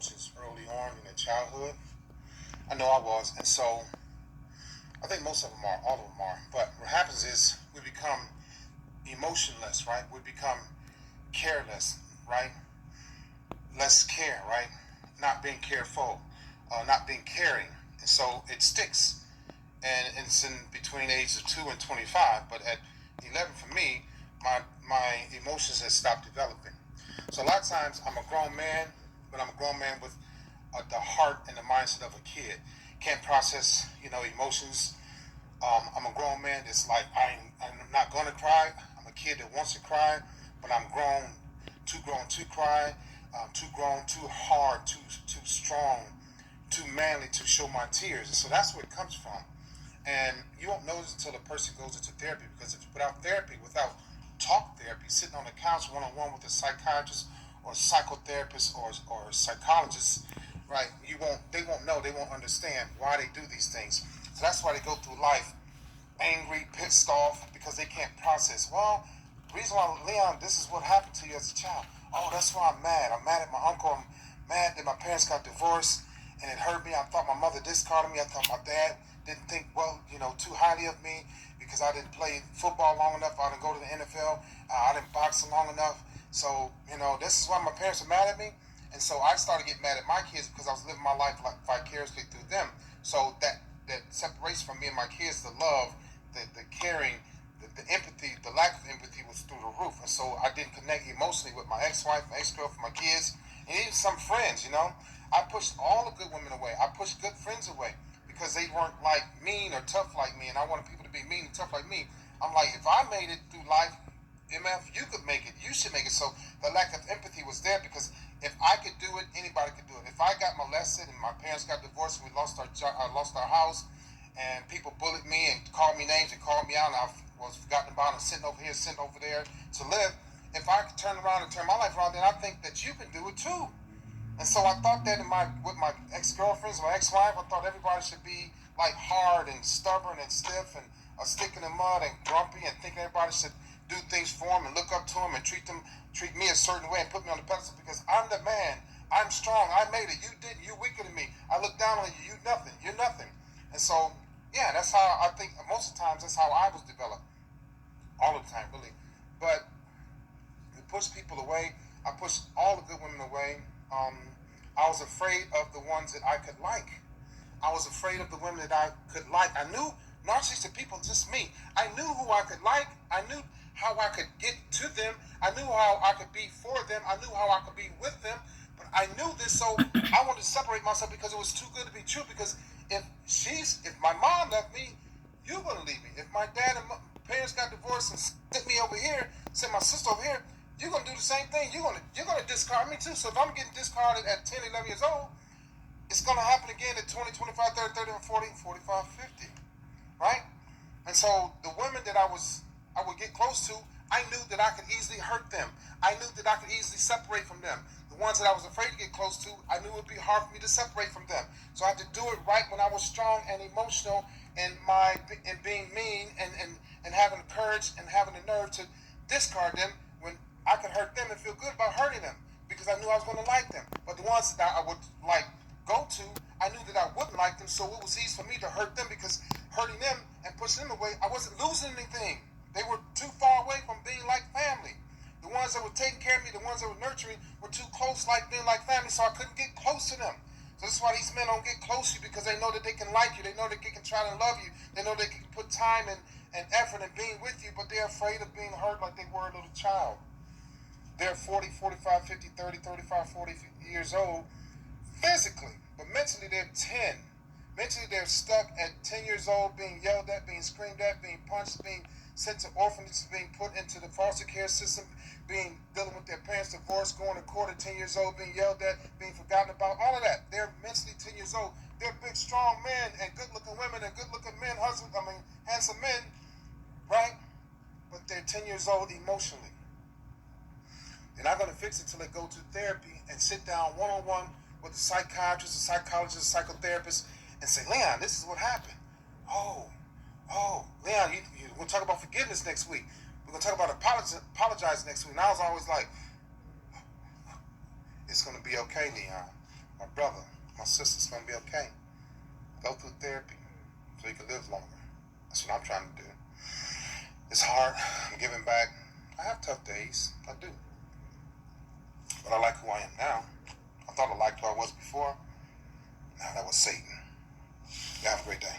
emotions early on in their childhood. I know I was, and so I think most of them are, all of them are. But what happens is we become emotionless, right? We become careless, right? Less care, right? Not being careful, not being caring, and so it sticks. And it's in between ages of 2 and 25. But at 11, for me, my emotions had stopped developing. So a lot of times I'm a grown man, but I'm a grown man with the heart and the mindset of a kid. Can't process, emotions. I'm a grown man that's like I'm not gonna cry. I'm a kid that wants to cry, but I'm grown to cry. Too grown, too hard, too strong, too manly to show my tears. And so that's where it comes from. And you won't notice until a person goes into therapy, because if without therapy, without talk therapy, sitting on the couch one on one with a psychiatrist or psychotherapist or psychologist, right? They won't know, they won't understand why they do these things. So that's why they go through life angry, pissed off, because they can't process. Well, the reason why, Leon, this is what happened to you as a child. Oh, that's why I'm mad. I'm mad at my uncle. I'm mad that my parents got divorced, and it hurt me. I thought my mother discarded me. I thought my dad didn't think too highly of me because I didn't play football long enough. I didn't go to the NFL. I didn't box long enough. So this is why my parents are mad at me. And so I started getting mad at my kids because I was living my life like vicariously through them. So that separation from me and my kids, the love, the caring, the empathy, the lack of empathy was through the roof. And so I didn't connect emotionally with my ex-wife, my ex-girlfriend, my kids, and even some friends. I pushed all the good women away. I pushed good friends away because they weren't like mean or tough like me, and I wanted people to be mean and tough like me. I'm like, if I made it through life, MF, you could make it. You should make it. So the lack of empathy was there, because if I could do it, anybody could do it. If I got molested and my parents got divorced, and we lost our house, and people bullied me and called me names and called me out, and I was forgotten about and sent over here, sent over there to live. If I could turn around and turn my life around, then I think that you can do it too. And so I thought that with my ex-girlfriends, my ex-wife, I thought everybody should be like hard and stubborn and stiff and a stick in the mud and grumpy, and think everybody should do things for them and look up to them and treat me a certain way and put me on the pedestal because I'm the man. I'm strong. I made it. You didn't. You weaker than me. I look down on you. You nothing. You're nothing. And so, yeah, that's how I think most of the times that's how I was developed. All the time, really. But we push people away. I pushed all the good women away. I was afraid of the ones that I could like. I was afraid of the women that I could like. I knew narcissistic people, just me. I knew who I could like. I knew how I could get to them. I knew how I could be for them. I knew how I could be with them. But I knew this, so I wanted to separate myself because it was too good to be true. Because if my mom left me, you're gonna leave me. If my dad and my parents got divorced and sent me over here, sent my sister over here, you're gonna do the same thing. You're gonna discard me too. So if I'm getting discarded at 10, 11 years old, it's going to happen again at 20, 25, 30, 30, 40, 45, 50, right? And so the women that I would get close to, I knew that I could easily hurt them. I knew that I could easily separate from them. The ones that I was afraid to get close to, I knew it would be hard for me to separate from them. So I had to do it right when I was strong and emotional and being mean and having the courage and having the nerve to discard them when I could hurt them and feel good about hurting them because I knew I was going to like them. But the ones that I would go to, I knew that I wouldn't like them, so it was easy for me to hurt them because hurting them and pushing them away, I wasn't losing anything. They were too far away from being like family. The ones that were taking care of me, the ones that were nurturing, were too close, like being like family, so I couldn't get close to them. So that's why these men don't get close to you, because they know that they can like you. They know that they can try to love you. They know they can put time and effort in being with you, but they're afraid of being hurt like they were a little child. They're 40, 45, 50, 30, 35, 40 years old physically, but mentally they're 10. Mentally they're stuck at 10 years old, being yelled at, being screamed at, being punched, being sent to orphanages, being put into the foster care system, dealing with their parents' divorce, going to court at 10 years old, being yelled at, being forgotten about, all of that. They're mentally 10 years old. They're big, strong men and good-looking women and good-looking men, handsome men, right? But they're 10 years old emotionally. They're not going to fix it until they go to therapy and sit down one-on-one with a psychiatrist, a psychologist, a psychotherapist, and say, Leon, this is what happened. Oh, Leon, we're going to talk about forgiveness next week. We're going to talk about apologize next week. And I was always like, it's going to be okay, Leon. my brother, my sister's going to be okay. Go through therapy so he can live longer. That's what I'm trying to do. It's hard. I'm giving back. I have tough days. I do. But I like who I am now. I thought I liked who I was before. Now that was Satan. You have a great day.